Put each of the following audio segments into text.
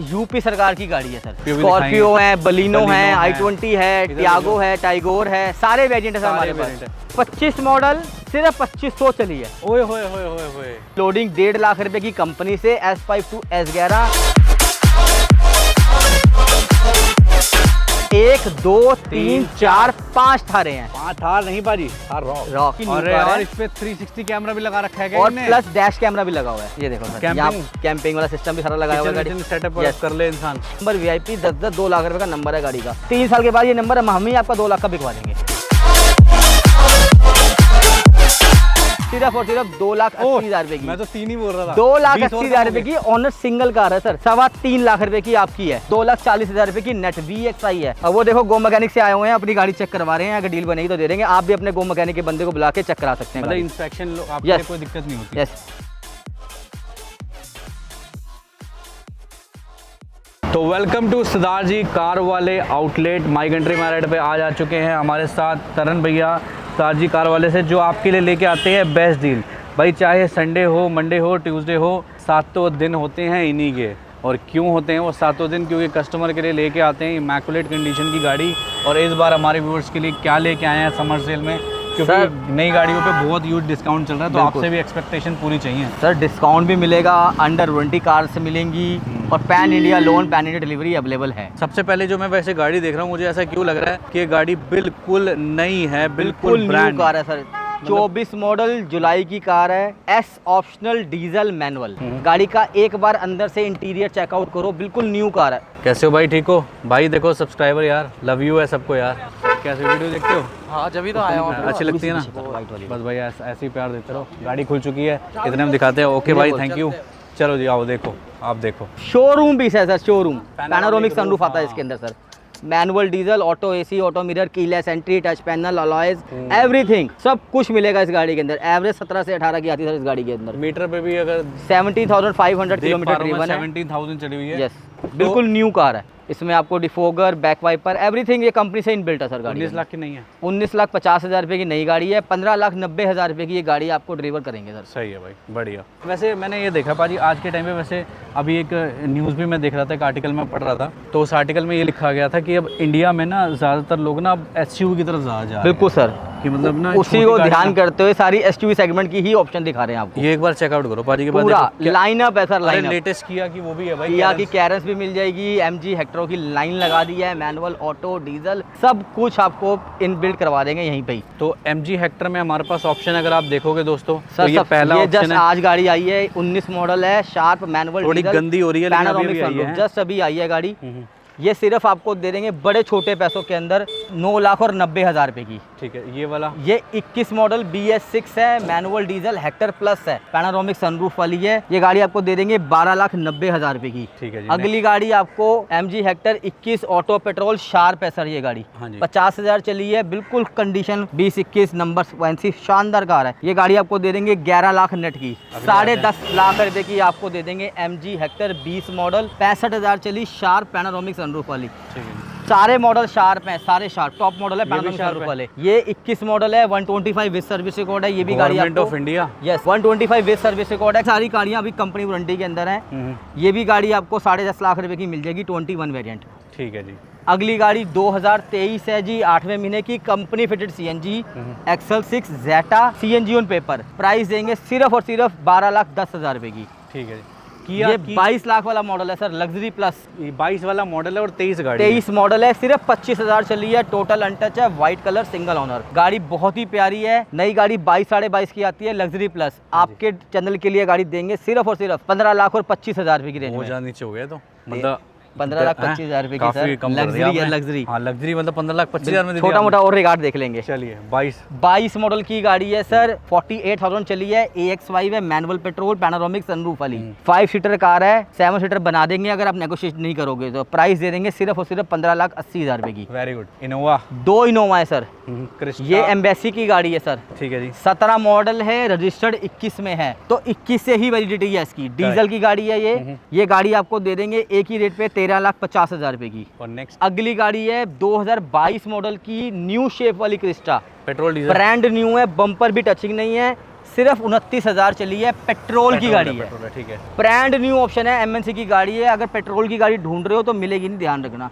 UP सरकार की गाड़ी है सर। स्कॉर्पियो है, बलिनो है, i20 है, टियागो है, टाइगोर है, सारे वेरिएंट है सर हमारे पास। 25 मॉडल सिर्फ 2500 चली है। ओए होए होए होए होए। लोडिंग 1.5 लाख रुपए की कंपनी से S5 to S11। 1 2 3 4 5 थारे हैं। 5 थार नहीं भाजी, थार रॉक। और यार इस पे 360 कैमरा भी लगा रखा है क्या और इनने? प्लस डैश कैमरा भी लगा हुआ है। ये देखो सर, यहाँ कैंपिंग वाला सिस्टम भी सारा लगाया हुआ है गाड़ी। सेटअप कर ले इंसान। नंबर VIP 10 2 लाख रुपए का नंबर है गाड़ी का। 3 साल के बाद ये नंबर हम ही आपका 2 लाख का बिकवा देंगे। सिर्फ और सिर्फ 2,80,000 रुपए की। मैं तो 3 ही बोल रहा था। 2,80,000 रुपए की ऑनर सिंगल कार है सर। 3.25 लाख रुपए की आपकी है। 2,40,000 रुपए की नेट VXI है। अब वो देखो गो मैकेनिक से आए हुए हैं, अपनी गाड़ी चेक करवा रहे हैं। अगर डील बनेगी तो दे देंगे। आप भी अपने गो मैकेनिक के बंदे को बुला के चेक करा सकते हैं। मतलब इंस्पेक्शन आपको कोई दिक्कत नहीं होती। यस। तो welcome to Sardar ji car वाले outlet my country my ride पे आज आ चुके हैं हमारे साथ तरन भैया सरदार जी कार वाले से, जो आपके लिए लेके आते हैं बेस्ट डील। भाई चाहे संडे हो, मंडे हो, ट्यूसडे हो, 7 दिन होते हैं इन्हीं के। और क्यों होते हैं वो 7 दिन? क्योंकि कस्टमर के लिए लेके आते हैं इमैकुलेट कंडीशन की गाड़ी। और इस बार हमारे व्यूअर्स के लिए क्या लेके आए हैं समर सेल में, क्योंकि नई गाड़ियों पे बहुत ह्यूज डिस्काउंट चल रहा है, तो आपसे भी एक्सपेक्टेशन पूरी चाहिए। सर डिस्काउंट भी मिलेगा, अंडर वारंटी कार से मिलेंगी और pan India loan, pan India delivery available है। सबसे पहले जो मैं वैसे गाड़ी देख रहा हूँ, मुझे ऐसा क्यों लग रहा है कि ये गाड़ी बिल्कुल नई है, बिल्कुल न्यू कार है सर। 24 मॉडल जुलाई की कार है। S optional diesel manual. गाड़ी का एक बार अंदर से इंटीरियर चेकआउट करो, बिल्कुल न्यू कार है। कैसे हो भाई, ठीक हो भाई? देखो सब्सक्राइबर यार, लव यू है सबको यार। कैसे वीडियो देखते हो? हाँ जब तो आया हूँ। अच्छी लगती है ना? बस भाई ऐसे ही प्यार देते रहो। गाड़ी खुल चुकी है, इतने में दिखाते हैं। ओके भाई, थैंक यू। चलो जी आओ, देखो आप देखो। शोरूम भी है सर, शोरूम। पैनोरामिक सनरूफ आता है इसके अंदर sir. Manual, diesel, auto AC, auto mirror, keyless entry, touch panel, alloys, everything सब कुछ मिलेगा इस गाड़ी के अंदर। एवरेज 17 से 18 की आती है सर इस गाड़ी के अंदर। मीटर पे भी अगर 17,500 किलोमीटर ड्रिवन है। 17,000 चली हुई है। यस, बिल्कुल न्यू कार है। इसमें आपको डिफोगर, बैक वाइपर, एवरीथिंग ये कंपनी से इनबिल्ट है सर गाड़ी। 19 लाख की नहीं है? 19,50,000 रुपए की नई गाड़ी है। 15,90,000 रुपए की ये गाड़ी आपको डिलीवर करेंगे सर। सही है भाई, बढ़िया। वैसे मैंने ये देखा पाजी आज के टाइम पे, वैसे अभी एक न्यूज़ भी मैं देख रहा था, एक आर्टिकल में पढ़ रहा था, तो उस आर्टिकल में ये लिखा गया था कि अब इंडिया में ना ज़्यादातर लोग ना अब SUV की तरफ ज़्यादा जा रहे हैं। बिल्कुल सर, कि मतलब ना उसी को ध्यान करते हुए सारी SUV सेगमेंट की ही ऑप्शन दिखा रहे हैं आपको। ये एक बार चेकआउट करो पाजी के बाद। पूरा लाइनअप है सर, लाइनअप। लेटेस्ट किया की वो भी है भाई, किया की कैरेंस भी मिल जाएगी। MG हेक्टरों की लाइन लगा दी है। मैनुअल, ऑटो, डीजल सब कुछ आपको इनबिल्ट करवा देंगे यहीं पे ही। तो MG हेक्टर में हमारे पास ऑप्शन अगर आप देखोगे दोस्तों, सर तो ये पहला ऑप्शन है। आज गाड़ी आई है, 19 मॉडल है, शार्प मैनुअल, थोड़ी गंदी हो रही है, जस्ट अभी आई है गाड़ी। ये सिर्फ आपको दे देंगे बड़े छोटे पैसों के अंदर 9,90,000 रुपए की। ठीक है, ये वाला ये 21 मॉडल BS6 है, मैनुअल डीजल, हेक्टर प्लस है, पैनोरामिक सनरूफ वाली है। ये गाड़ी आपको दे देंगे 12,90,000 रुपए की। ठीक है जी। अगली गाड़ी आपको MG Hector 21 auto petrol sharp है सर। ये गाड़ी 50,000 चली है, बिल्कुल कंडीशन 20-21 नंबर फैंसी शानदार कार है। ये गाड़ी आपको दे देंगे 11 लाख नेट की। 10.5 लाख रुपए की आपको दे देंगे MG हेक्टर 20 मॉडल, 65,000 चली, शार्प पैनोरामिक सनरूफ वाली। सारे मॉडल शार्प हैं, सारे शार्प टॉप मॉडल है पैनोरामिक सनरूफ वाले। ये 21 मॉडल है, 125 विद सर्विस रिकॉर्ड है। ये भी गाड़ी government of India. Yes, 125 with service record है। सारी गाड़ियां अभी कंपनी वारंटी के अंदर हैं। ये भी गाड़ी आपको 10.5 लाख रुपए की मिल जाएगी, 21 वेरिएंट। ठीक है जी। अगली गाड़ी 2023 है जी, 8वें महीने की, company fitted CNG XL6 Zeta CNG on paper. Price देंगे सिर्फ और सिर्फ 12,10,000 रुपए की। ठीक है जी। ये 22 लाख वाला मॉडल है सर, लग्जरी प्लस। 22 वाला मॉडल है और 23 गाड़ी 23 मॉडल है, सिर्फ 25,000 चली है, टोटल अनटच है, व्हाइट कलर, सिंगल ओनर। गाड़ी बहुत ही प्यारी है। नई गाड़ी 22-22.5 की आती है, लग्जरी प्लस। आपके चैनल के लिए गाड़ी देंगे सिर्फ और सिर्फ 15 लाख और 25,000 रुपए की रेंज में। हो जाना नीचे हो गया तो मतलब 15,25,000 रुपए की सर, लग्जरी है, लग्जरी। हाँ लग्जरी मतलब 15,25,000 में छोटा मोटा और रिकॉर्ड देख लेंगे। चलिए 22 मॉडल की गाड़ी है सर, 48,000 चली है, AX5 है, मैनुअल पेट्रोल, पैनोरामिक सनरूफ वाली। 5 सीटर कार है, 7 सीटर बना देंगे अगर आप नेगोशिएट नहीं करोगे तो। प्राइस दे देंगे सिर्फ और सिर्फ 15,80,000 रुपए की। Very good. इनोवा 2 इनोवा है सर। क्रिस्टा, ये एम्बेसी की गाड़ी है सर। ठीक है जी। 17 मॉडल है, रजिस्टर्ड 21 में है, तो 21 से ही वैलिडिटी है इसकी। डीजल की गाड़ी है ये गाड़ी आपको दे देंगे एक ही रेट पे 13,50,000 रुपए की। और नेक्स्ट अगली गाड़ी है 2022 मॉडल की, न्यू शेप वाली Crysta, petrol diesel, brand new है, बम्पर भी टचिंग नहीं है, सिर्फ 29,000 चली है, पेट्रोल की गाड़ी है। ठीक है, ब्रांड न्यू ऑप्शन है, एमएनसी की गाड़ी है। अगर पेट्रोल की गाड़ी ढूंढ रहे हो तो मिलेगी नहीं, ध्यान रखना।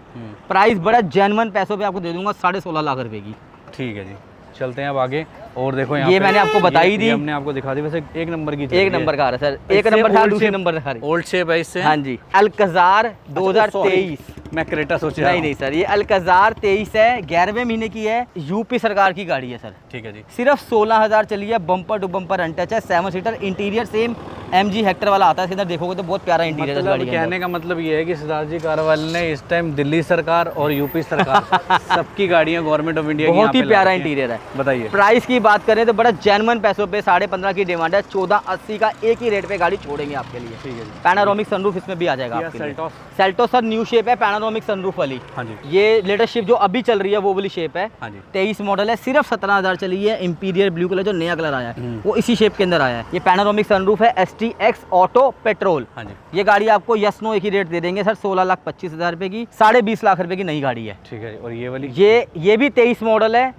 प्राइस बड़ा जेन्युइन पैसों पे आपको दे दूंगा, 16.5 लाख रुपए की। ठीक है जी, चलते हैं अब आगे। और देखो ये मैंने आपको बताई दी, हमने आपको दिखा दी। वैसे एक नंबर की, एक नंबर का आ रहा है सर, एक नंबर था, दूसरे नंबर दिखा रही। ओल्ड शेप है इससे। हाँ जी, अल्कजार 2023। मैं क्रेटा सोच रहा हूं। नहीं सर, ये अल्कजार 23 है, 11वें महीने की है, यूपी सरकार की गाड़ी है सर। ठीक है जी, सिर्फ 16,000 चली है, बम्पर टू बम्पर अनटच है, 7 seater, interior same MG Hector वाला आता है। इधर देखोगे तो बहुत प्यारा इंटीरियर है मतलब गाड़ी के कहने का मतलब ये है कि सिद्धार्थ जी कार वाले ने इस टाइम दिल्ली सरकार और यूपी सरकार सबकी गाड़ियां गवर्नमेंट ऑफ इंडिया की बहुत ही प्यारा इंटीरियर है। बताइए प्राइस की बात करें तो बड़ा जेन्युइन पैसों पे 15.5 की डिमांड है, 1480 का एक ही रेट पे गाड़ी छोड़ेंगे आपके लिए। ठीक है जी, पैनारोमिक सनरूफ इसमें भी आ जाएगा आपके लिए। Seltos, Seltos sir new shape है, पैनारोमिक सनरूफ वाली। हाँ जी, ये लेटेस्ट शेप जो अभी चल रही है वो वाली शेप है। हाँ जी, 23 मॉडल है, सिर्फ 17,000 चली है। इंपीरियर ब्लू कलर जो नया कलर आया है वो इसी शेप के अंदर आया है। ये पैनारोमिक सनरूफ है, STX ऑटो पेट्रोल। हाँ जी, ये गाड़ी आपको यस नो एक ही रेट दे देंगे सर, 16,25,000 रुपए की, 20.5 लाख रुपए की नई गाड़ी है। ठीक है। और ये वाली, ये भी 23 मॉडल है,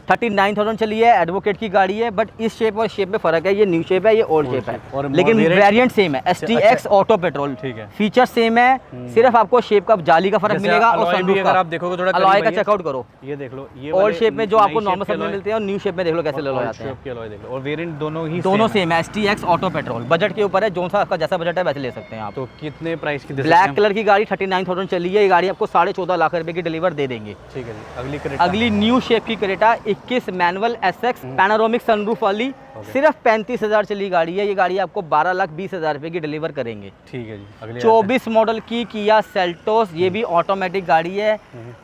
39,000 चली है, एडवोकेट की गाड़ी है। बट इस शेप और शेप में फर्क है, ये न्यू शेप है, ये ओल्ड शेप है, लेकिन वेरिएंट सेम है। STX ऑटो पेट्रोल, ठीक है, फीचर सेम है, सिर्फ आपको शेप का जाली का फर्क मिलेगा। और अगर आप देखोगे थोड़ा अलॉय का चेकआउट करो, ये देख लो, ये ओल्ड शेप में जो आपको नॉर्मल सब में मिलते हैं और न्यू शेप में देख लो कैसे अलॉय आते हैं। और वेरिएंट दोनों सेम है, STX ऑटो पेट्रोल। बजट के ऊपर है, जो सा आपका जैसा बजट है वैसे ले सकते हैं आप। तो कितने प्राइस की? ब्लैक कलर की गाड़ी 39,000 चली है, ये गाड़ी आपको 14.5 लाख रुपए की डिलीवर दे देंगे। ठीक है जी। अगली न्यू शेप की Creta 21 manual SX panoramic sunroof वाली, सिर्फ 35,000 चली गाड़ी है। ये गाड़ी आपको 12,20,000 रुपए की डिलीवर करेंगे। ठीक है जी। अगली 24 मॉडल की किया सेल्टोस, ये भी ऑटोमेटिक गाड़ी है,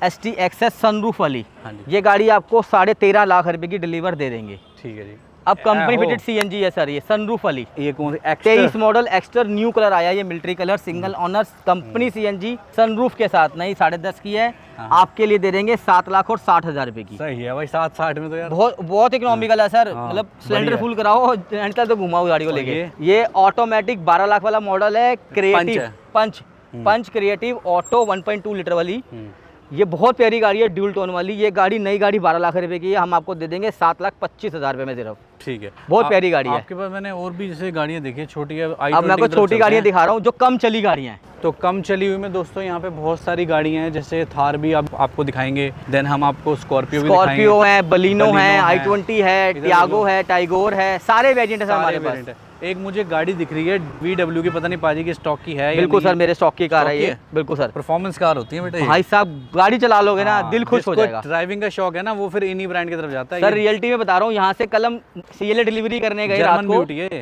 STX सनरूफ वाली। ये गाड़ी आपको 13.5 लाख रुपए की डिलीवर दे देंगे। ठीक है जी। अब कंपनी फिटेड CNG है सर, ये सनरूफ वाली। ये कौन सी? 23 मॉडल एक्स्टर न्यू कलर आया, ये military colour, single owner, company CNG sunroof के साथ, नहीं 10.5 की है। आपके लिए दे देंगे 7,60,000 रुपए की। सही है भाई, 760 में तो यार बहुत इकोनॉमिकल है सर। मतलब सिलेंडर फुल कराओ, एंड तक तो घुमाओ गाड़ी को लेके। ये ऑटोमेटिक 12 लाख वाला मॉडल है, क्रिएटिव पंच क्रिएटिव ऑटो 1.2 लीटर वाली। ये बहुत प्यारी गाड़ी है, ड्यूल टोन वाली। ये गाड़ी नई गाड़ी 12 लाख रुपए की है, हम आपको दे देंगे 7,25,000 रुपए में सिर्फ। ठीक है, बहुत प्यारी गाड़ी है। आपके पास मैंने और भी जैसे गाड़ियाँ देखी है छोटी है। अब मैं आपको छोटी गाड़ियाँ दिखा रहा हूँ जो कम चली गाड़ियाँ हैं। तो कम चली हुई में दोस्तों यहाँ पे बहुत सारी गाड़ियाँ हैं, जैसे थार भी आपको दिखाएंगे, देन हम आपको स्कॉर्पियो भी दिखाएंगे। स्कॉर्पियो है, बलिनो है, i20 है, टियागो है, टाइगोर है, सारे वेरिएंट है हमारे पास। एक मुझे गाड़ी दिख रही है VW की, पता नहीं पाजी की स्टॉक की है। बिल्कुल सर, मेरे स्टॉक की कार है ये। बिल्कुल सर, परफॉर्मेंस कार होती है बेटा। भाई साहब गाड़ी चला लोगे ना, दिल खुश हो जाएगा। ड्राइविंग का शौक है ना, वो फिर इन्हीं ब्रांड की तरफ जाता है। सर रियलिटी में बता रहा हूँ, यहाँ से कल हम CLA डिलीवरी करने गए रात को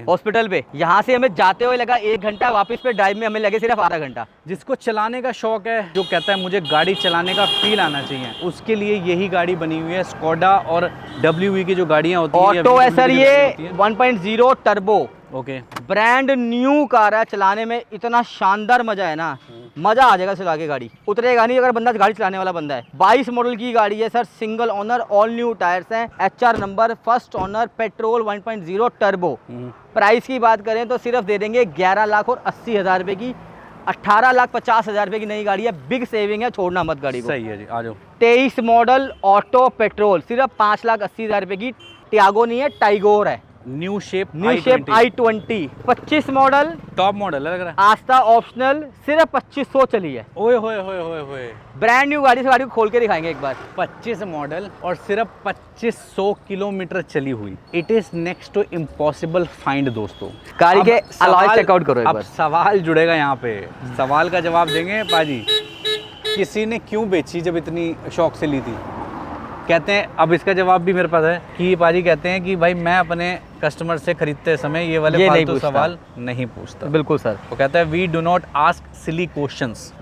हॉस्पिटल पे। यहाँ से हमें जाते हुए लगा 1 घंटा, वापस पे ड्राइव में हमें लगे सिर्फ आधा घंटा। जिसको चलाने का शौक है, जो कहता है मुझे गाड़ी चलाने का फील आना चाहिए, उसके लिए यही गाड़ी बनी हुई है। स्कोडा और WE की जो गाड़ियाँ होती है, ऑटो है सर, ये 1.0 turbo, okay, brand new car है। चलाने में इतना शानदार मजा है ना, मजा आ जाएगा चला के। गाड़ी उतरेगा नहीं अगर बंदा गाड़ी चलाने वाला बंदा है। 22 मॉडल की गाड़ी है sir, single owner, all new tyres हैं, HR number, first owner, petrol 1.0 turbo. Price की बात करें तो सिर्फ दे देंगे 11,80,000 रुपए की। 18,50,000 रुपए की नई गाड़ी है, बिग सेविंग है, छोड़ना मत गाड़ी को। सही है जी, आ जाओ। 23 मॉडल ऑटो पेट्रोल, सिर्फ 5,80,000 रुपए की। टियागो नहीं है, टाइगोर है, new shape i20। 25 model, top model लग रहा है। आस्था ऑप्शनल, सिर्फ 2500 चली है। ओए होए होए होए होए, ब्रांड न्यू गाड़ी से गाड़ी को खोल के दिखाएंगे एक बार। 25 मॉडल और सिर्फ 2500 किलोमीटर चली हुई। It is next to impossible find दोस्तों। गाड़ी के अलॉय चेकआउट करो एक अब बार। सवाल जुड़ेगा यहाँ पे, सवाल का जवाब देंगे पाजी। किसी ने क्यों बेची जब इतनी शौक से ली थी? कहते हैं, अब इसका जवाब भी मेरे पास है कि पाजी कहते हैं कि भाई मैं अपने कस्टमर से खरीदते समय ये वाले फालतू सवाल नहीं पूछता। बिल्कुल सर, वो कहता है we do not ask silly questions.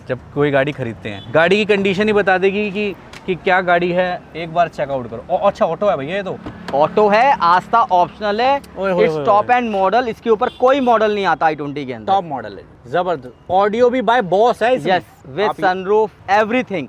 जब कोई गाड़ी खरीदते हैं, गाड़ी की कंडीशन ही बता देगी कि क्या गाड़ी है, एक बार चेकआउट करो। अच्छा ऑटो है भैया, ये तो ऑटो है, आस्था ऑप्शनल है, इट्स टॉप एंड मॉडल। इसके ऊपर कोई मॉडल नहीं आता i20 के अंदर। टॉप मॉडल है, जबरदस्त। ऑडियो भी बाय बॉस है इसमें। Yes, with sunroof everything.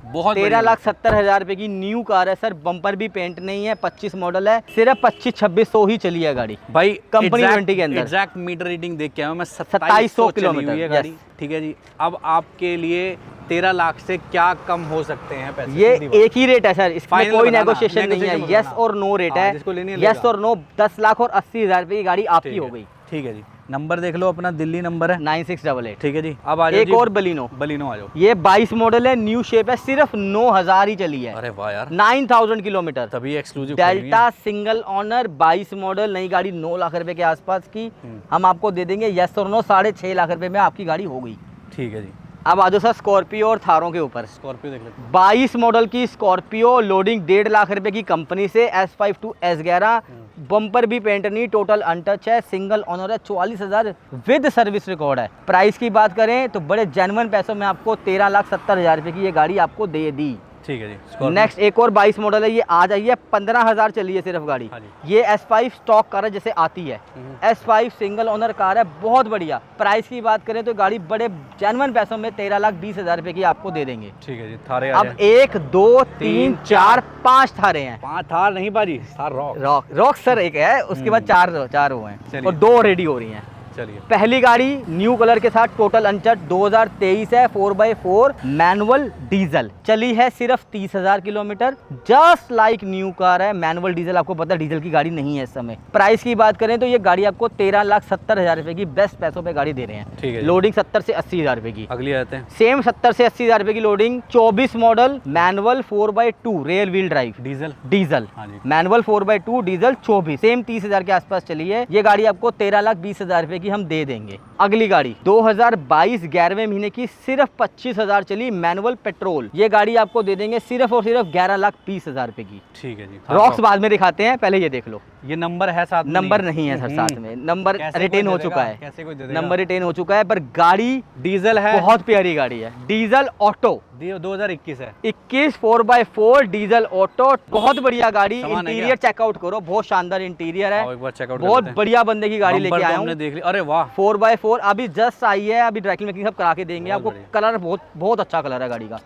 बहुत 13,70,000 रुपए की न्यू कार है सर, बम्पर भी पेंट नहीं है। 25 मॉडल है, सिर्फ 25-2600 ही चली है गाड़ी भाई। कंपनी वारंटी के अंदर। एग्जैक्ट मीटर रीडिंग देख के आया मैं, 2700 किलोमीटर गाड़ी। ठीक है जी। अब आपके लिए 13 लाख से क्या कम हो सकते हैं पैसे? ये सीधी बात। एक ही रेट है सर, इसमें Final कोई बताना, नेगोशिएशन नहीं है। negotiation यस बताना। और नो रेट हाँ, है, जिसको लेनी है यस लेगा। और नो। 10 लाख और 80,000 रुपए की गाड़ी आपकी ठीक हो है, गई। ठीक है जी। नंबर देख लो अपना, दिल्ली नंबर है 9688। ठीक है जी। अब आ जाओ एक जी, और बलिनो, बलिनो आ जाओ। ये 22 मॉडल है, न्यू शेप है, सिर्फ 9000 ही चली है, अरे वाह यार, 9000 किलोमीटर। तभी exclusive delta single owner 22 model, नई गाड़ी 9 लाख रुपए के आसपास की हम आपको दे देंगे। यस और नो 6.5 लाख रुपए में आपकी गाड़ी हो गई। ठीक है जी। अब आ जाओ सर स्कॉर्पियो और थारों के ऊपर। स्कॉर्पियो देख लेते हैं। 22 मॉडल की स्कॉर्पियो, लोडिंग 1.5 लाख रुपए की कंपनी से, S5 to S11, बम्पर भी पेंट नहीं, टोटल अनटच है, सिंगल ऑनर है, 44,000 विद सर्विस रिकॉर्ड है। प्राइस की बात करें तो बड़े जेन्युइन पैसों में आपको 13,70,000 रुपए की ये गाड़ी आपको दे दी। ठीक है जी। Scorpio। नेक्स्ट एक और 22 मॉडल है, ये आ जाइए, 15,000 चली है सिर्फ गाड़ी। हाँ जी। ये S5 स्टॉक कार है जैसे आती है, S5 सिंगल ओनर कार है, बहुत बढ़िया। प्राइस की बात करें तो गाड़ी बड़े जेन्युइन पैसों में 13,20,000 रुपए की आपको दे देंगे। ठीक है जी। थारे आ अब 1 2 3 4 5 थारे हैं। 5 थार नहीं बाजी, थार रॉक। रॉक सर एक है, उसके बाद चार वो हैं चलिए। और 2 रेडी हो रही हैं। चलिए। पहली गाड़ी न्यू कलर के साथ, टोटल अनचट, 2023 है, 4x4 मैनुअल डीजल, चली है सिर्फ 30,000 kilometre, just like new car है। मैनुअल डीजल, आपको पता है डीजल की गाड़ी नहीं है इस समय। प्राइस की बात करें तो ये गाड़ी आपको 13,70,000 रुपए की बेस्ट पैसों पे गाड़ी दे रहे हैं। ठीक है जी। लोडिंग 70 से 80,000 रुपए की। अगली आते हैं। सेम 70 से 80,000 रुपए की loading, 24 model, manual 4x2 rear wheel drive diesel. Diesel, हाँ जी। मैनुअल 4x2 डीजल, 24, सेम 30,000 के आसपास चली है। ये गाड़ी आपको 13,20,000 रुपए की हम दे देंगे। अगली गाड़ी 2022 11वें महीने की, सिर्फ 25,000 चली, मैनुअल पेट्रोल। ये गाड़ी आपको दे देंगे सिर्फ और सिर्फ 11,20,000 रुपए की। ठीक है जी। रॉक्स बाद में दिखाते हैं, पहले ये देख लो। ये नंबर है साथ में? नंबर नहीं है सर साथ में, नंबर कैसे रिटेन कोई हो दे चुका देगा? है, कैसे कोई दे देगा? नंबर रिटेन हो चुका है, पर गाड़ी डीजल है, बहुत प्यारी गाड़ी है। डीजल ऑटो 2021 है। 21 4x4 डीजल ऑटो, बहुत बढ़िया गाड़ी। सामान है इंटीरियर चेकआउट करो, बहुत शानदार इंटीरियर है, आओ एक बार चेकआउट बहुत बढ़िया बंदे की गाड़ी लेके आया हूँ। हमने देख ली। अरे वाह, 4x4 अभी जस्ट आई है, अभी ड्राई क्लीनिंग सब करा के देंगे बहुत आपको। बढ़िया। कलर बहुत अच्छा कलर है गाड़ी का,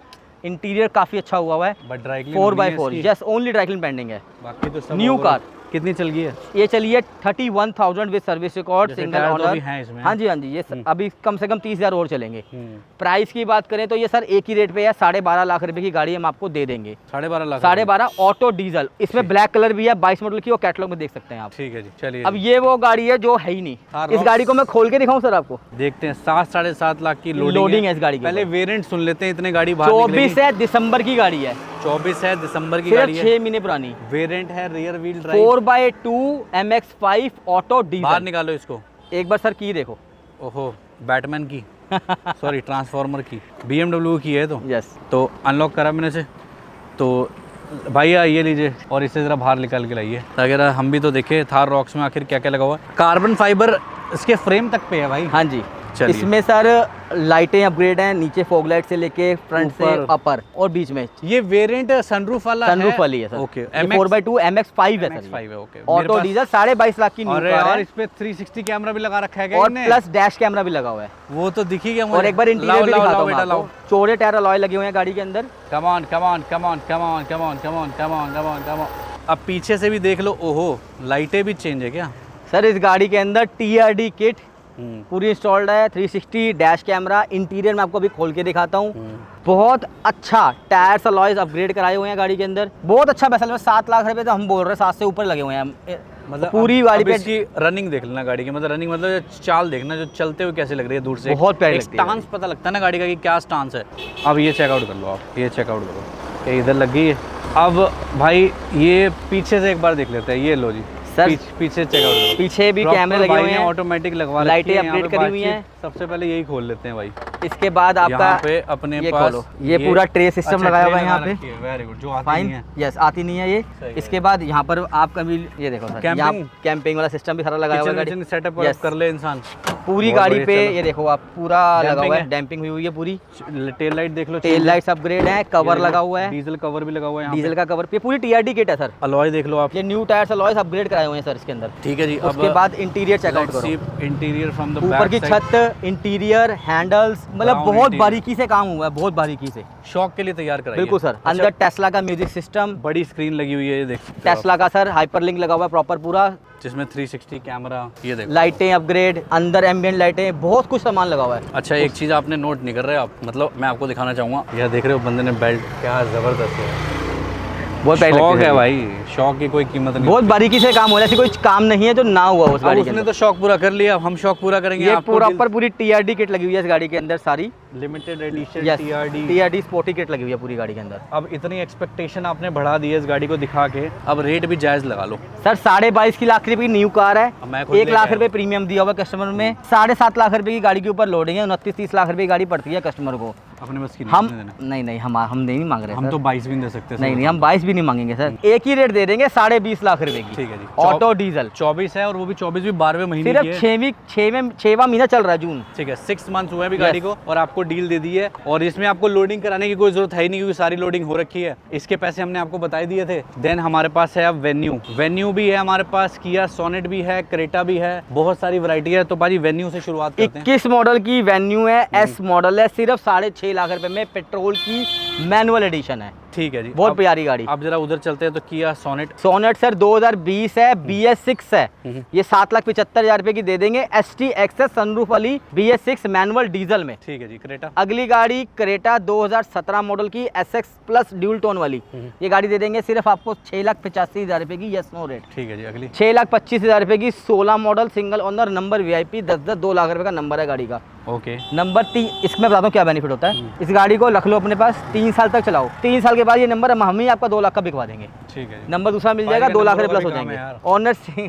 इंटीरियर काफी अच्छा हुआ है। But dry clean 4x4 yes, only dry clean pending है। बाकी तो सब न्यू होगा। कार। कितनी चल गई है? ये चलिए 31,000 विद सर्विस रिकॉर्ड, जैसे सिंगल टायर तो ऑनर। भी हैं इसमें। हाँ जी हाँ जी, ये अभी कम से कम 30,000 और चलेंगे। हम्म। प्राइस की बात करें तो ये सर एक ही रेट पे है, 12.5 लाख रुपए की गाड़ी हम आपको दे देंगे। 12.5 लाख। 12.5 ऑटो डीजल, इसमें ब्लैक कलर भी है, 22 मॉडल की, वो कैटलॉग में देख सकते हैं आप। ठीक है जी। चलिए अब ये वो गाड़ी है जो है ही नहीं। हाँ, इस गाड़ी को मैं खोल के दिखाऊं सर आपको? देखते हैं। 7-7.5 लाख की लोडिंग है इस गाड़ी की। पहले वेरिएंट सुन लेते हैं, इतने गाड़ी बाहर 24 है, दिसंबर की गाड़ी है, 24 है दिसंबर की सिर्फ गाड़ी है। 6 महीने पुरानी। वेरिएंट है rear wheel drive. 4x2 MX5 auto बाहर डीजल। निकालो इसको। एक बार सर की देखो। ओहो, बैटमैन की सॉरी ट्रांसफॉर्मर की, BMW की है। यस, तो अनलॉक करा मैंने से, तो भैया ये लीजिए और इसे ज़रा बाहर निकाल के लाइए ताकि हम भी तो देखें थार रॉक्स में आखिर क्या क्या लगा हुआ है। कार्बन फाइबर इसके फ्रेम तक पे है भाई। हाँ जी। चलिए। इसमें सर लाइटें अपग्रेड हैं, नीचे फॉग लाइट से लेके फ्रंट से ऊपर। अपर और बीच में ये वेरिएंट सनरूफ वाला है? सनरूफ वाली है सर। ओके। ये 4x2 MX5 है सर, MX5 है। ओके। ऑटो डीजल, 22.5 लाख की न्यू और कार यार है, इस पे 360 कैमरा भी लगा रखा है क्या और इनने? प्लस डैश कैमरा भी लगा हुआ है। वो तो दिख ही गया मुझे। और एक बार इंटीरियर लाओ, भी लाओ, दिखाता लाओ हूँ बेटा, आपको। लाओ। चौड़े टायर अलॉय लगे हुए हैं गाड़ी के अंदर। Come on come on come on come on come on come on come on come on come on. अब पीछे से भी देख लो। ओहो, लाइटें भी चेंज है क्या? सर इस गाड़ी के अंदर TRD किट पूरी इंस्टॉल्ड है, 360 डैश कैमरा। इंटीरियर में आपको अभी खोल के दिखाता हूँ, बहुत अच्छा। टायर्स अलॉयज अपग्रेड कराए हुए हैं गाड़ी के अंदर, बहुत अच्छा पैसा लगा। 7 लाख रुपए तो हम बोल रहे हैं, 7 से ऊपर लगे हुए हैं। मतलब पूरी गाड़ी पे इसकी रनिंग देख लेना गाड़ी की, मतलब रनिंग मतलब जो चाल देखना, जो चलते हुए कैसे लग रही है दूर से। बहुत प्यारी एक लगती है स्टांस पता लगता है ना गाड़ी का कि क्या स्टांस है। अब ये चेकआउट कर लो आप, ये चेकआउट करो ये इधर लग गई है। अब भाई ये पीछे से एक बार देख लेते हैं। ये लो जी सर, पीछे चेकआउट करो। पीछे भी कैमरे लगे हुए हैं, ऑटोमेटिक लगवा लाइटें रखी है, यहाँ अपग्रेड पे करी हुई हैं। बातचीत। सबसे पहले यही खोल लेते हैं भाई। इसके बाद आपका यहाँ पे अपने ये पास खोलो, ये पूरा ट्रे सिस्टम अच्छा, लगाया हुआ ट्रे है यहाँ लगा पे। रखी है, वेरी गुड। जो आती फाइन, नहीं है। यस, आती नहीं है ये। सही है। इसके बाद यहाँ पर आप कभी ये देखो सर, यहाँ कैंपिंग? कैंपिंग वाला सिस्टम भी सारा लगाया हुआ है गाड़ी। Kitchen setup Yes. कर ले इंसान। पूरी बहुत गाड़ी बढ़िया, पे चलो। ये देखो आप, पूरा लगा Damping हुआ है, है? डैम्पिंग हुई हुई है पूरी। टेल लाइट देख लो, टेल लाइट्स अपग्रेड है, कवर लगा हुआ है, डीजल कवर भी लगा हुआ है यहाँ डीजल का कवर। ये पूरी TRD किट है सर। अलॉय देख लो आप। ये न्यू टायर्स अलॉयज अपग्रेड कराए हुए हैं सर इसके अंदर। ठीक है जी। उसके बाद इंटीरियर चेकआउट करो, इंटीरियर फ्रॉम द ऊपर की छत, इंटीरियर, हैंडल्स, मतलब Brown बहुत interior। बारीकी से काम हुआ है, बहुत बारीकी से। शौक के लिए तैयार कराई बिल्कुल है। सर। अंदर टेस्ला का म्यूजिक सिस्टम, बड़ी स्क्रीन लगी हुई है, ये देख सकते हो टेस्ला का सर हाइपरलिंक लगा हुआ है प्रॉपर पूरा, आप, जिसमें 360 कैमरा, ये देखो लाइटें अपग्रेड, अंदर एम्बियंट लाइटें, बहुत कुछ सामान लगा हुआ है। अच्छा, एक चीज़ आपने नोट नहीं कर रहे आप, मतलब मैं आपको दिखाना चाहूँगा, यह देख रहे हो बंदे ने बेल्ट, क्या ज़बरदस्त है। बहुत प्यारी शौक लगती है भाई, शौक की कोई कीमत नहीं। बहुत बारीकी से काम हो रहा है, ऐसी कोई काम नहीं है जो ना हुआ उस अब गाड़ी के उसने अंदर। तो शौक पूरा कर लिया, अब हम शौक पूरा करेंगे। ये आपको पूरा ऊपर पूरी TRD किट लगी हुई है इस गाड़ी के अंदर सारी, limited edition yes TRD। TRD sporty kit लगी हुई है पूरी गाड़ी के अंदर। अब इतनी एक्सपेक्टेशन आपने बढ़ा दी है इस गाड़ी को दिखा के, अब रेट भी जायज़ लगा लो। सर 22.5 लाख रुपए की न्यू कार है, अब मैं खुद 1 लेके लाख आया रुपए प्रीमियम दिया हुआ कस्टमर में, 7.5 लाख रुपए की गाड़ी के ऊपर लोडिंग है, 29-30 लाख रुपए की गाड़ी पड़ती है कस्टमर को। अपने बस की हम नहीं देना। नहीं हम नहीं मांग रहे हम सर। तो 22 भी नहीं दे सकते। नहीं हम 22 भी नहीं मांगेंगे सर, एक ही रेट दे देंगे 20.5 लाख रुपए की। ठीक है जी। ऑटो डीजल 24 है, और वो भी 24 भी 12वें महीने की सिर्फ है। 6वां महीना चल रहा है जून। ठीक है, 6 मंथ्स हुए अभी गाड़ी को, और आपको डील दे दी है, और इसमें आपको लोडिंग कराने की कोई जरूरत है ही नहीं, क्योंकि सारी लोडिंग हो रखी है। इसके पैसे हमने आपको बता ही दिए थे। देन हमारे पास है अब वेन्यू भी है हमारे पास, किया सोनेट भी है, क्रेटा भी है, बहुत सारी वैरायटी है। तो भाजी वेन्यू से शुरुआत करते हैं। 21 मॉडल की वेन्यू है, S मॉडल है, सिर्फ 6.5 लाख रुपए में, पेट्रोल की मैनुअल एडिशन है। ठीक है जी, बहुत प्यारी गाड़ी। आप जरा उधर चलते हैं तो किया सोनेट सर 2020 है, BS6 है, ये 7,75,000 रुपए की दे देंगे, ST एक्सेस सनरूफ वाली BS6 मैनुअल डीजल में। ठीक है जी। क्रेटा, अगली गाड़ी क्रेटा 2017 मॉडल की SX प्लस ड्यूल टोन वाली, ये गाड़ी दे देंगे सिर्फ आपको 6,85,000 रुपए की, यस नो रेट। ठीक है जी। अगली 6,25,000 रुपए की 16 model single owner number VIP 10 2 lakh रुपए का नंबर है गाड़ी का। ओके। नंबर 3, इसमें बता दूं क्या बेनिफिट होता है, इस गाड़ी को रख लो अपने पास, 3 साल तक चलाओ, 3 साल के बाद ये नंबर हम ही आपका 2 लाख का बिकवा देंगे। ठीक है जी। नंबर दूसरा मिल जाएगा, 2 लाख रुपए प्लस हो जाएंगे।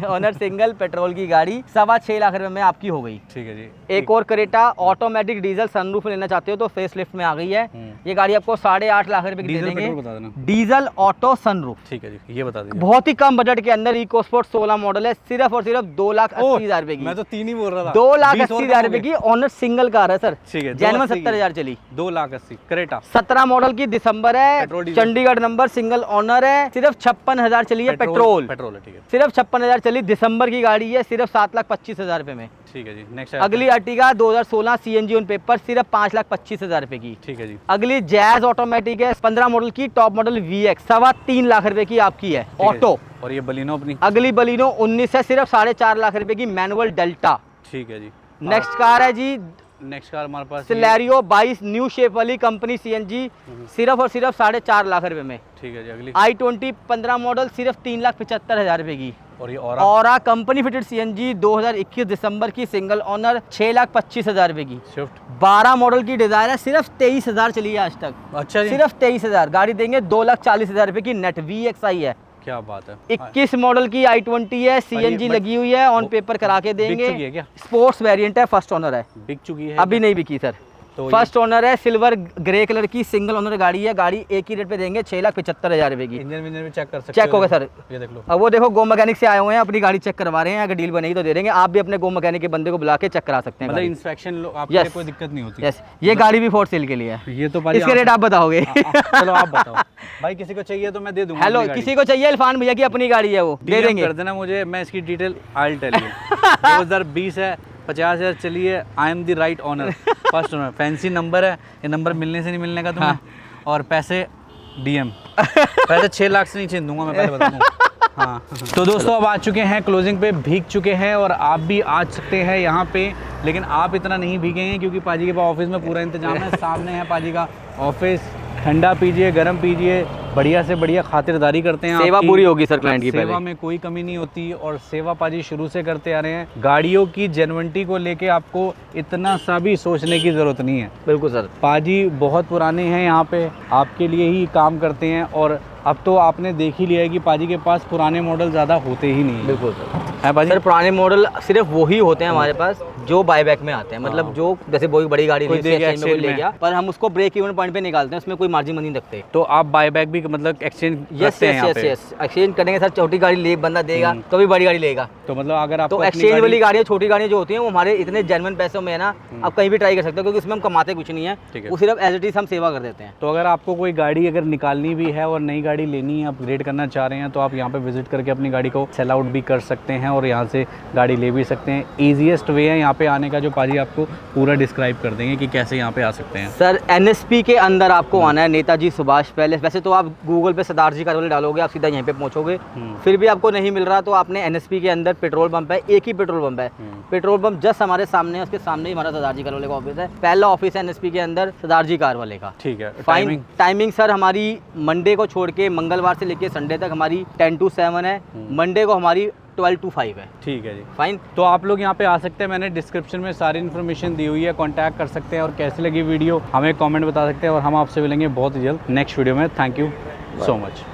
ऑनर सिंगल पेट्रोल की गाड़ी 6.25 लाख रुपए में आपकी हो गई। ठीक है जी। एक और क्रेटा ऑटोमेटिक डीजल सनरूफ लेना चाहते हो तो फेस लिफ्ट में आ गई है, ये गाड़ी आपको 8.5 लाख रुपए की दे डीजल देंगे, पेट्रोल बता देना। Diesel auto sunroof. ठीक है जी, ये बता दीजिए। बहुत ही कम बजट के अंदर इको स्पोर्ट 16 मॉडल है, सिर्फ और सिर्फ 2,80,000 रुपए की। मैं तो 3 ही बोल रहा था। 2,80,000 रुपए की ऑनर सिंगल कार है सर, ठीक है। जेन्युइन 70,000 चली। 2,80,000 क्रेटा 17 मॉडल की दिसंबर है, petrol diesel. Chandigarh number single owner है, सिर्फ 56,000 चली है पेट्रोल। है। ठीक है। सिर्फ 56,000 चली, दिसंबर की गाड़ी है, सिर्फ 7,25,000 रुपए में। ठीक है जी। नेक्स्ट अगली अर्टिगा 2016 CNG ऑन पेपर, सिर्फ 5,25,000 रुपए की। ठीक है जी। अगली जैज ऑटोमेटिक है, 15 मॉडल की टॉप मॉडल VX 3.25 लाख रुपए की आपकी है ठीक है ऑटो। और ये बलिनो अपनी। अगली बलिनो 19 है, सिर्फ 4.5 लाख रुपए की मैनुअल डेल्टा। ठीक है जी। नेक्स्ट कार है जी नेक्स्ट कार हमारे पास सिलेरियो 22 न्यू शेप वाली कंपनी CNG, सिर्फ और सिर्फ 4.5 लाख रुपए में। ठीक है जी। अगली i20 15 मॉडल, सिर्फ 3,75,000 रुपए की। और ये औरा कंपनी फिटेड CNG 2021 दिसंबर की सिंगल ओनर 6,25,000 रुपए की। स्विफ्ट 12 मॉडल की डिजायर है, सिर्फ 23,000 चली है आज तक। अच्छा जी। सिर्फ 23,000, गाड़ी देंगे 2,40,000 रुपए की नेट, VXI है। क्या बात है। 21 मॉडल की i20 है, CNG लगी हुई है, ऑन पेपर करा के बिक देंगे। चुकी है क्या? स्पोर्ट्स वेरिएंट है, फर्स्ट ओनर है, बिक चुकी है अभी नहीं बिकी सर। तो फर्स्ट ओनर है, सिल्वर ग्रे कलर की सिंगल ओनर गाड़ी है, गाड़ी एक ही रेट पे देंगे 6,75,000 रुपए की। इंजन विंजन भी चेक कर सकते चेक होगा सर। ये देख लो। अब वो देखो गो मैकेनिक से आए हुए हैं, अपनी गाड़ी चेक करवा रहे हैं, अगर डील बनेगी तो दे देंगे। आप भी अपने गो मैकेनिक के बंदे को बुला के चेक करा सकते हैं। मतलब इंस्पेक्शन आपके लिए कोई दिक्कत नहीं होती। यस, ये गाड़ी भी फॉर सेल के लिए है। ये तो इसके रेट आप बताओगे? चलो आप बताओ भाई, किसी को चाहिए तो मैं दे दूंगा। हेलो, किसी को चाहिए इरफान भैया की अपनी गाड़ी है, वो दे देंगे। कर देना मुझे, मैं इसकी डिटेल आई टेल यू। 2020 है, 50,000 चलिए, I am the right owner, first owner, fancy number है, ये नंबर मिलने से नहीं मिलने का तुम्हें। और पैसे DM, पैसे 6 लाख से नहीं छीन दूंगा मैं, पहले बता दूं। हाँ तो दोस्तों अब आ चुके हैं क्लोजिंग पे, भीग चुके हैं, और आप भी आ सकते हैं यहाँ पे, लेकिन आप इतना नहीं भीगे हैं क्योंकि पाजी के पास ऑफिस में पूरा इंतजाम है। सामने है पाजी का ऑफिस, ठंडा पीजिए, गर्म पीजिए, बढ़िया से बढ़िया खातिरदारी करते हैं। सेवा पूरी होगी सर क्लाइंट की, सेवा में कोई कमी नहीं होती, और सेवा पाजी शुरू से करते आ रहे हैं। गाड़ियों की जेन्युइनिटी को लेके आपको इतना सा भी सोचने की जरूरत नहीं है। बिल्कुल सर, पाजी बहुत पुराने हैं यहाँ पे, आपके लिए ही काम करते हैं, और अब तो आपने देख ही लिया है कि पाजी के पास पुराने मॉडल ज़्यादा होते ही नहीं है। बिल्कुल सर है पाजी। सर, पुराने मॉडल सिर्फ वही होते हैं हमारे पास जो बायबैक में आते हैं, मतलब जो जैसे कोई बड़ी गाड़ी कोई नहीं दे गया exchange में कोई ले exchange गया, पर हम उसको ब्रेक इवन पॉइंट पे निकालते हैं, उसमें कोई मार्जिन मनी नहीं रखते। तो आप बायबैक भी मतलब एक्सचेंज रखते हैं यहाँ पे? यस, एक्सचेंज करेंगे सर। छोटी गाड़ी ले बंदा देगा तो भी बड़ी गाड़ी लेगा। तो मतलब अगर आप तो एक्सचेंज वाली गाड़ियाँ, छोटी गाड़ियाँ जो होती हैं, वो हमारे इतने जेन्युइन पैसों में है ना, आप कहीं भी ट्राई कर सकते हो, क्योंकि उसमें हम कमाते कुछ नहीं है, वो सिर्फ एज इट इज हम सेवा कर देते हैं। तो अगर आपको कोई गाड़ी अगर निकालनी भी है और नई गाड़ी लेनी है, अपग्रेड करना चाह रहे हैं, तो आप यहाँ पे विजिट करके अपनी गाड़ी को सेल आउट भी कर सकते हैं, और यहाँ से गाड़ी ले भी सकते हैं। ईजीएस्ट वे है यहाँ पे आने का, जो पाजी आपको पूरा डिस्क्राइब कर देंगे कि कैसे यहाँ पे आ सकते हैं। सर NSP के अंदर आपको आना है, नेताजी सुभाष पैलेस। वैसे तो आप गूगल पे सरदार जी कार वाले डालोगे, आप सीधा यहीं पे पहुंचोगे। फिर भी आपको नहीं मिल रहा तो आपने NSP के अंदर पेट्रोल पंप है, एक ही पेट्रोल पंप है। पेट्रोल पंप जस्ट हमारे सामने है, उसके सामने ही हमारा सरदार जी कार वाले का ऑफिस है। पहला ऑफिस है NSP के अंदर सरदार जी कार वाले का। ठीक है। टाइमिंग सर हमारी मंडे को छोड़ के मंगलवार से लेके संडे तक हमारी 10 to 7 है। मंडे को हमारी 12 to 5 है। ठीक है जी, फाइन। तो आप लोग यहाँ पे आ सकते हैं, मैंने डिस्क्रिप्शन में सारी इन्फॉर्मेशन दी हुई है, कांटेक्ट कर सकते हैं। और कैसी लगी वीडियो हमें कमेंट बता सकते हैं, और हम आपसे मिलेंगे बहुत ही जल्द नेक्स्ट वीडियो में। Thank you so much.